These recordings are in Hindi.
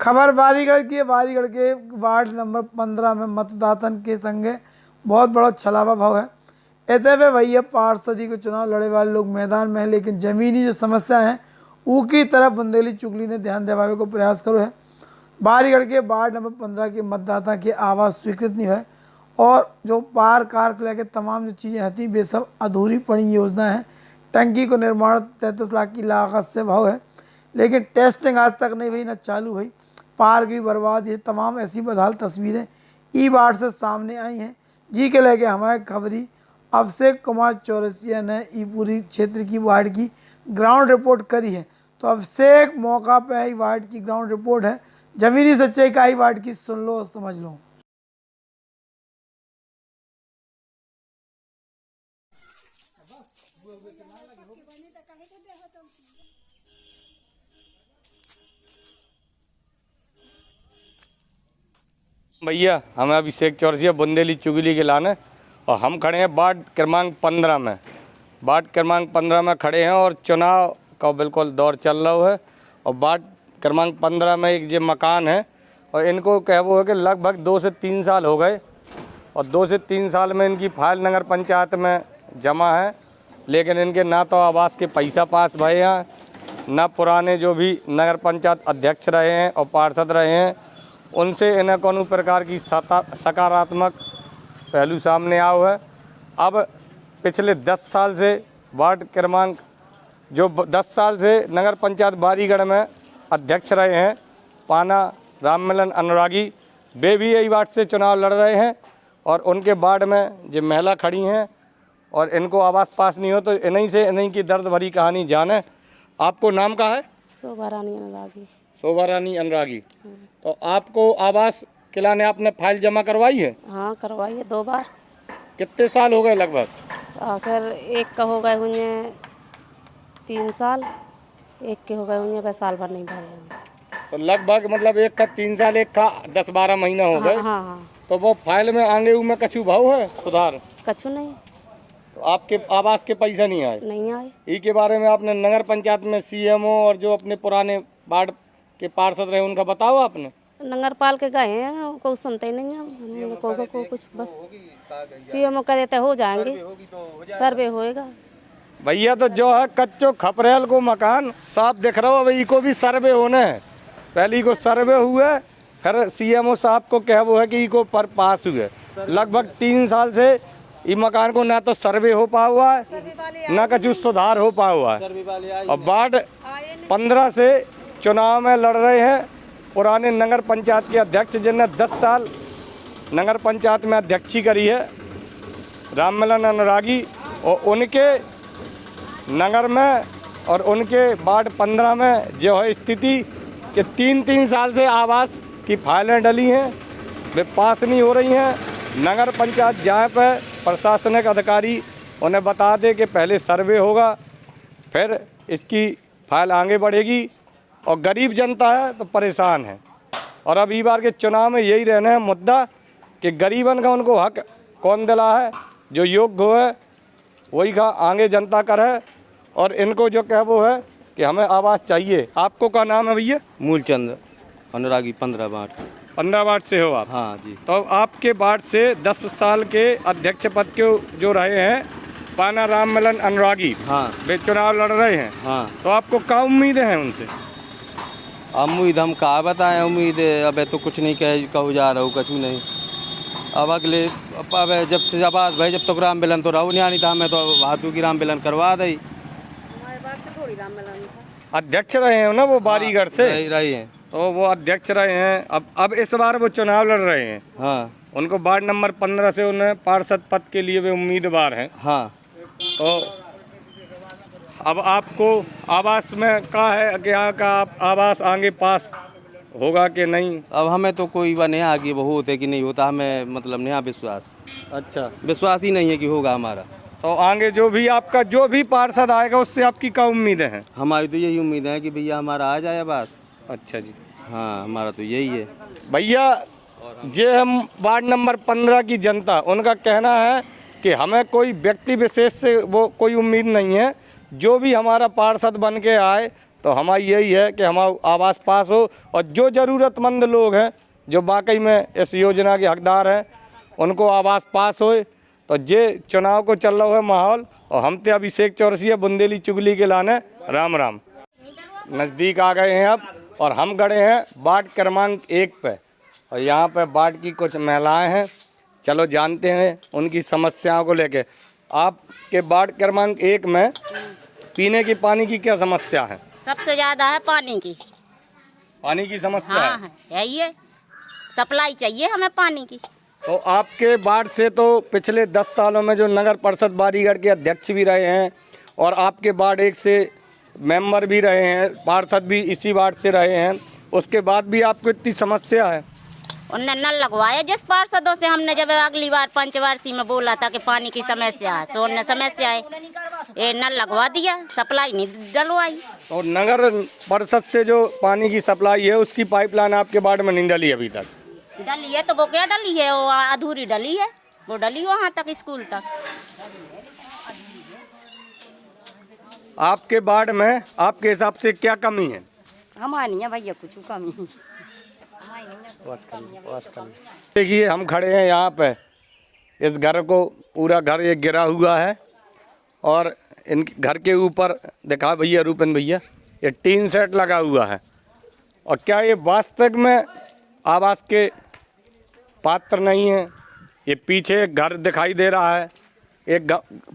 खबर बारीगढ़ की है। बारीगढ़ के वार्ड नंबर 15 में मतदातन के संगे बहुत बड़ा छलावा भाव है। ऐसे में भैया पार्षदी को चुनाव लड़े वाले लोग मैदान में हैं, लेकिन जमीनी जो समस्या है ऊकी तरफ बुंदेली चुगली ने ध्यान दिलावे को प्रयास करो है। बारीगढ़ के वार्ड नंबर 15 के मतदाता की आवाज़ स्वीकृत नहीं है और जो पार कार को लेकर तमाम जो चीज़ें हती वे सब अधूरी पड़ी योजना है। टंकी को निर्माण 33 लाख की लागत से भाव है, लेकिन टेस्टिंग आज तक नहीं हुई, न चालू हुई। पार्क भी बर्बाद। ये तमाम ऐसी बदहाल तस्वीरें ई वार्ड से सामने आई हैं, जी के लेके हमारे खबरी अभिषेक कुमार चौरसिया ने ई पूरी क्षेत्र की वार्ड की ग्राउंड रिपोर्ट करी है। तो अभिषेक मौका पे ई वार्ड की ग्राउंड रिपोर्ट है, जमीनी सच्चाई का ई वार्ड की सुन लो और समझ लो। भैया हमें अभिषेक चौरसिया बुंदेली चुगली के लाने और हम खड़े हैं वार्ड क्रमांक 15 में। वार्ड क्रमांक 15 में खड़े हैं और चुनाव का बिल्कुल दौर चल रहा है। और वार्ड क्रमांक 15 में एक ये मकान है और इनको कहवो है कि लगभग 2 से 3 साल हो गए और 2 से 3 साल में इनकी फाइल नगर पंचायत में जमा है, लेकिन इनके ना तो आवास के पैसा पास भए हैं, ना पुराने जो भी नगर पंचायत अध्यक्ष रहे हैं और पार्षद रहे हैं उनसे इन्हें कोनो प्रकार की सकारात्मक पहलू सामने आओ है। अब पिछले 10 साल से वार्ड क्रमांक जो 10 साल से नगर पंचायत बारीगढ़ में अध्यक्ष रहे हैं पाना राममिलन अनुरागी, वे भी यही वार्ड से चुनाव लड़ रहे हैं और उनके वार्ड में जो महिला खड़ी हैं और इनको आवास पास नहीं हो, तो इन्हीं की दर्द भरी कहानी जाने। आपको नाम का है? शोभा रानी अनुरागी। शोभा रानी अनुरागी। तो आपको आवास किलाने आपने फाइल जमा करवाई है? हाँ करवाई है 2 बार। कितने साल हो गए लगभग? आखिर एक का हो गए हुए 3 साल, एक के हो गए हुए वह साल भर नहीं भरे। तो लगभग मतलब एक का 3 साल, एक का 10-12 महीना हो गए। हाँ हाँ। तो वो फाइल में आगे में कछु भाव है सुधार? कछु नहीं। तो आपके आवास के पैसा नहीं आए? नहीं आए। ई के बारे में आपने नगर पंचायत में सीएमओ और जो अपने पुराने वार्ड के पार्षद रहे उनका बताओ आपने? नगरपाल के गए हैं, कोई सुनते ही नहीं है को कुछ, बस सीएमओ कह देते हो जाएंगे, सर्वे होएगा। भैया तो जो है कच्चो खपरेल को मकान साफ दिख रहा हो, भाई को भी सर्वे होने है। पहले को सर्वे हुए, फिर सीएमओ साहब को कह वो है कि इको पर पास हुए। लगभग 3 साल से इस मकान को ना तो सर्वे हो पा हुआ है ना कुछ सुधार हो पा हुआ है। और वार्ड 15 से चुनाव में लड़ रहे हैं पुराने नगर पंचायत के अध्यक्ष जिन्हें 10 साल नगर पंचायत में अध्यक्षी करी है, राममिलन अनुरागी, और उनके नगर में और उनके वार्ड 15 में जो है स्थिति कि 3-3 साल से आवास की फाइलें डली हैं, वे पास नहीं हो रही हैं। नगर पंचायत जाए पर प्रशासनिक अधिकारी उन्हें बता दे कि पहले सर्वे होगा, फिर इसकी फाइल आगे बढ़ेगी और गरीब जनता है तो परेशान है। और अब ई बार के चुनाव में यही रहना है मुद्दा कि गरीबन का उनको हक कौन दिला है, जो योग्य हो है वही का आगे जनता कर है। और इनको जो कह वो है कि हमें आवास चाहिए। आपको क्या नाम है भैया? मूलचंद अनुरागी 15 वार्ड से हो आप? हाँ जी। तो आपके वार्ड से 10 साल के अध्यक्ष पद के जो रहे हैं पाना राममिलन अनुरागी, हाँ, वे चुनाव लड़ रहे हैं। हाँ। तो आपको क्या उम्मीदें हैं उनसे? उम्मीद हम कहा बताएं, उम्मीद अब तो कुछ नहीं कहू जा रहा हूँ, कछु नहीं। अब अगले अब जब से आवास भाई जब तक राममिलन तो रहो नहीं था, मैं तो हाथों की राममिलन करवा दी। अध्यक्ष रहे हैं ना वो बारीगढ़ से? रही हैं। तो वो अध्यक्ष रहे हैं। अब इस बार वो चुनाव लड़ रहे हैं। हाँ। उनको वार्ड नंबर 15 से उन्हें पार्षद पद के लिए वे उम्मीदवार हैं। हाँ। तो अब आपको आवास में क्या है कि यहाँ का आवास आगे पास होगा कि नहीं? अब हमें तो कोई वह नहीं आगे वो होते कि नहीं होता, हमें मतलब नहीं विश्वास। अच्छा, विश्वास ही नहीं है कि होगा हमारा। तो आगे जो भी आपका जो भी पार्षद आएगा उससे आपकी क्या उम्मीदें हैं? हमारी तो यही उम्मीद है कि भैया हमारा आ जाए बस। अच्छा जी। हाँ, हमारा तो यही है भैया। ये हम वार्ड नंबर 15 की जनता, उनका कहना है कि हमें कोई व्यक्ति विशेष से वो कोई उम्मीद नहीं है, जो भी हमारा पार्षद बन के आए तो हमारी यही है कि हमारा आवास पास हो, और जो ज़रूरतमंद लोग हैं जो वाकई में इस योजना के हकदार हैं उनको आवास पास होए। तो ये चुनाव को चल रहा है माहौल, और हम तो अभिषेक चौरसिया बुंदेली चुगली के लाने राम राम। नज़दीक आ गए हैं अब, और हम गए हैं वार्ड क्रमांक 1 पे, और यहाँ पे वार्ड की कुछ महिलाएं हैं, चलो जानते हैं उनकी समस्याओं को लेके। आपके वार्ड क्रमांक 1 में पीने की पानी की क्या समस्या है? सबसे ज्यादा है पानी की। पानी की समस्या हाँ है? यही है, सप्लाई चाहिए हमें पानी की। तो आपके वार्ड से तो पिछले 10 सालों में जो नगर परिषद बारीगढ़ के अध्यक्ष भी रहे हैं, और आपके वार्ड 1 से मेंबर भी रहे हैं, पार्षद भी इसी वार्ड से रहे हैं, उसके बाद भी आपको इतनी समस्या है? उनने नल लगवाया जिस पार्षदों से हमने जब अगली बार पंचवार्षिक में बोला था कि पानी की समस्या है, तो उनने समस्या है ये नल लगवा दिया, सप्लाई नहीं डलवाई। और नगर परिषद से जो पानी की सप्लाई है उसकी पाइपलाइन आपके वार्ड में नहीं डली अभी तक? डली है तो वो क्या डली है, वो अधूरी डली है, वो डली वहाँ तक स्कूल तक। आपके वार्ड में आपके हिसाब से क्या कमी है? हमारी नहीं है भैया कुछ कमी। देखिए हम खड़े हैं यहाँ पे, इस घर को पूरा घर ये गिरा हुआ है, और इन घर के ऊपर देखा भैया रूपन भैया ये टीन सेट लगा हुआ है। और क्या ये वास्तविक में आवास के पात्र नहीं है? ये पीछे एक घर दिखाई दे रहा है, एक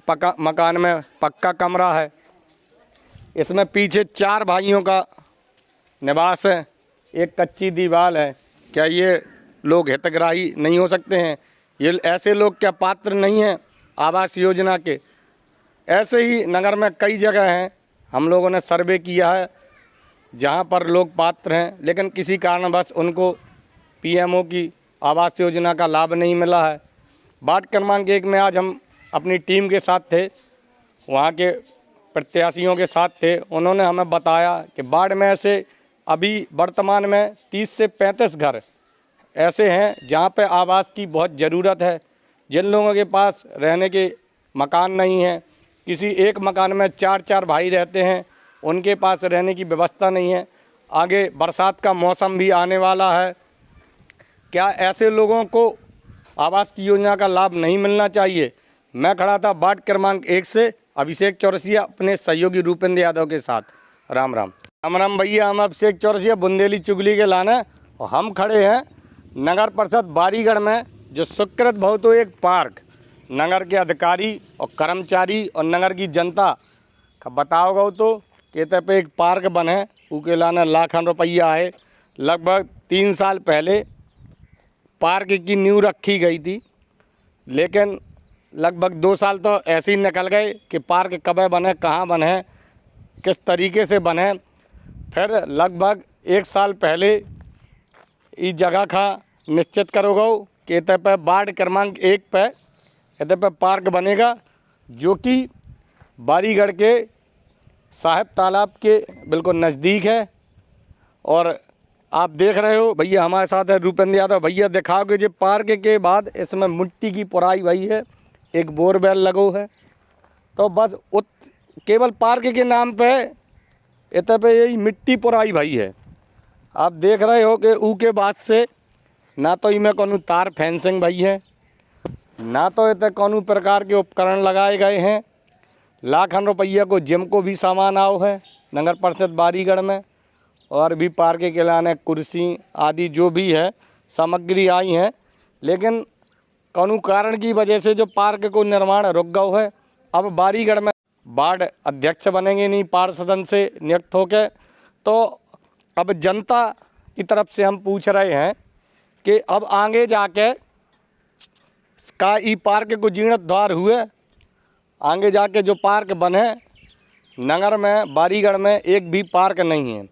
पक्का मकान में पक्का कमरा है, इसमें पीछे 4 भाइयों का निवास है, एक कच्ची दीवार है। क्या ये लोग हितग्राही नहीं हो सकते हैं? ये ऐसे लोग क्या पात्र नहीं हैं आवास योजना के? ऐसे ही नगर में कई जगह हैं, हम लोगों ने सर्वे किया है जहां पर लोग पात्र हैं, लेकिन किसी कारणवश उनको पीएमओ की आवास योजना का लाभ नहीं मिला है। वार्ड क्रमांक 1 में आज हम अपनी टीम के साथ थे, वहाँ के प्रत्याशियों के साथ थे। उन्होंने हमें बताया कि वार्ड में ऐसे अभी वर्तमान में 30 से 35 घर ऐसे हैं जहाँ पे आवास की बहुत ज़रूरत है। जिन लोगों के पास रहने के मकान नहीं है, किसी एक मकान में 4-4 भाई रहते हैं, उनके पास रहने की व्यवस्था नहीं है। आगे बरसात का मौसम भी आने वाला है, क्या ऐसे लोगों को आवास की योजना का लाभ नहीं मिलना चाहिए? मैं खड़ा था वार्ड क्रमांक 1 से अभिषेक चौरसिया अपने सहयोगी रूपेंद्र यादव के साथ। राम राम। राम राम भैया, हम अभिषेक चौरसिया बुंदेली चुगली के लाना, और हम खड़े हैं नगर परिषद बारीगढ़ में, जो स्वीकृत बहुत एक पार्क नगर के अधिकारी और कर्मचारी और नगर की जनता का बताओ गो तो कहते पे एक पार्क बने, उके लाना लाखों रुपया है। लगभग 3 साल पहले पार्क की नींव रखी गई थी, लेकिन लगभग 2 साल तो ऐसे ही निकल गए कि पार्क कब बने, कहाँ बने, किस तरीके से बने। फिर लगभग 1 साल पहले इस जगह का निश्चित करो गो कि इतने पे वार्ड क्रमांक 1 पे इतने पे पार्क बनेगा, जो कि बारीगढ़ के साहिब तालाब के बिल्कुल नज़दीक है। और आप देख रहे हो भैया हमारे साथ है रूपेंद्र यादव भैया, दिखाओ कि जो पार्क के बाद इसमें मिट्टी की पुराई भई है, एक बोरवेल लगो है, तो बस केवल पार्क के नाम पे इतने पे यही मिट्टी पुराई भई है। आप देख रहे हो कि ऊ के बाद से ना तो इनमें कोनो तार फेंसिंग भई है, ना तो इतने कोनो प्रकार के उपकरण लगाए गए हैं। लाखों रुपया को जिम को भी सामान आओ है नगर परिषद बारीगढ़ में, और भी पार्क के लाने कुर्सी आदि जो भी है सामग्री आई हैं, लेकिन कानून कारण की वजह से जो पार्क को निर्माण रुक गया है। अब बारीगढ़ में वार्ड अध्यक्ष बनेंगे नहीं पार्षदन से नियुक्त होकर, तो अब जनता की तरफ से हम पूछ रहे हैं कि अब आगे जाके का ई पार्क को जीर्णोद्धार हुए, आगे जाके जो पार्क बने नगर में बारीगढ़ में एक भी पार्क नहीं है,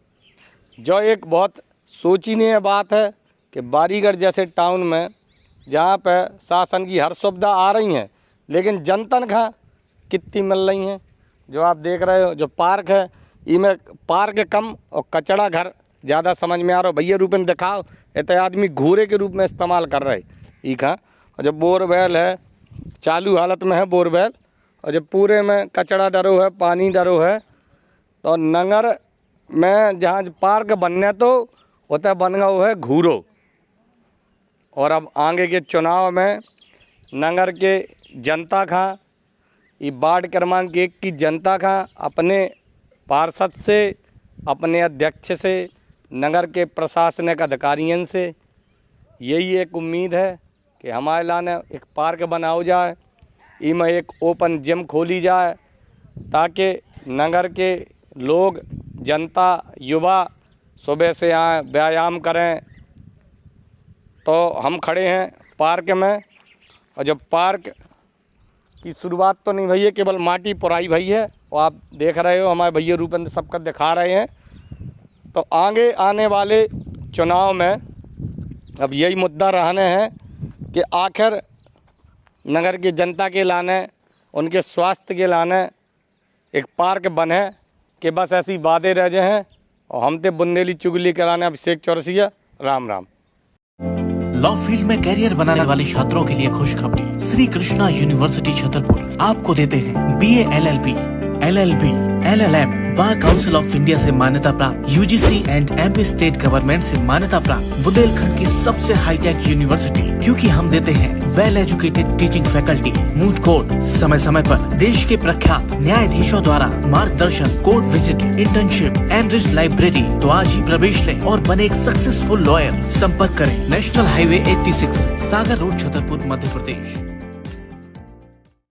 जो एक बहुत सोचनीय बात है कि बारीगढ़ जैसे टाउन में जहाँ पे शासन की हर सुविधा आ रही हैं, लेकिन जनतन का कितनी मिल रही हैं। जो आप देख रहे हो जो पार्क है, इनमें पार्क कम और कचड़ा घर ज़्यादा समझ में आ रहा हो। भैया रूपन दिखाओ, इतने आदमी घूरे के रूप में इस्तेमाल कर रहे इका। और जब बोरवेल है चालू हालत में है बोरवेल, और जब पूरे में कचड़ा डरो है, पानी डरो है, तो नगर में जहाँ पार्क बनने तो उतः बन गया वो है घूरो। और अब आगे के चुनाव में नगर के जनता का ये वार्ड क्रमांक 1 की जनता का अपने पार्षद से, अपने अध्यक्ष से, नगर के प्रशासनिक अधिकारियों से यही एक उम्मीद है कि हमारे लाने एक पार्क बनाओ जाए, इनमें एक ओपन जिम खोली जाए ताकि नगर के लोग, जनता, युवा सुबह से आए, व्यायाम करें। तो हम खड़े हैं पार्क में, और जब पार्क की शुरुआत तो नहीं भई है, केवल माटी पुराई भई है, और आप देख रहे हो हमारे भैया रूपेंद्र सबका दिखा रहे हैं। तो आगे आने वाले चुनाव में अब यही मुद्दा रहने हैं कि आखिर नगर की जनता के लाने, उनके स्वास्थ्य के लाने एक पार्क बने कि बस ऐसी वादे रह जाए हैं और हम ते बुंदेली चुगली कराने। अभिषेक चौरसिया, राम राम। लॉ फील्ड में कैरियर बनाने वाले छात्रों के लिए खुशखबरी। श्री कृष्णा यूनिवर्सिटी छतरपुर आपको देते हैं BA LLB, LLB, LLM bar council of India से मान्यता प्राप्त, UGC and MP state government से मान्यता प्राप्त बुंदेलखंड की सबसे हाईटेक यूनिवर्सिटी, क्योंकि हम देते हैं well educated teaching faculty, moot court, समय समय पर देश के प्रख्यात न्यायाधीशों द्वारा मार्गदर्शन, court visit, internship, enriched library. तो आज ही प्रवेश लें और बने एक सक्सेसफुल लॉयर। संपर्क करें नेशनल हाईवे 86, सागर रोड, छतरपुर, मध्य प्रदेश।